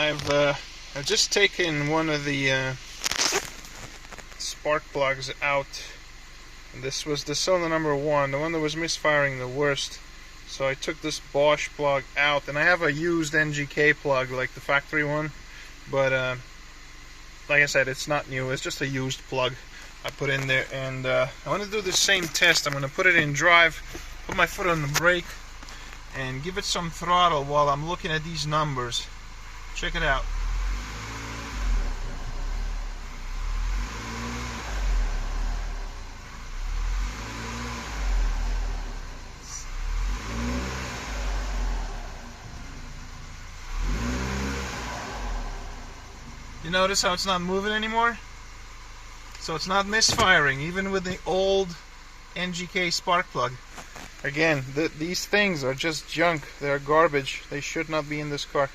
I've just taken one of the spark plugs out. This was the cylinder number 1, the one that was misfiring the worst. So I took this Bosch plug out, and I have a used NGK plug like the factory one, but like I said, it's not new, it's just a used plug I put in there. And I want to do the same test. I'm going to put it in drive, put my foot on the brake, and give it some throttle while I'm looking at these numbers. Check it out. You notice how it's not moving anymore? So it's not misfiring, even with the old NGK spark plug. Again, these things are just junk. They're garbage. They should not be in this car.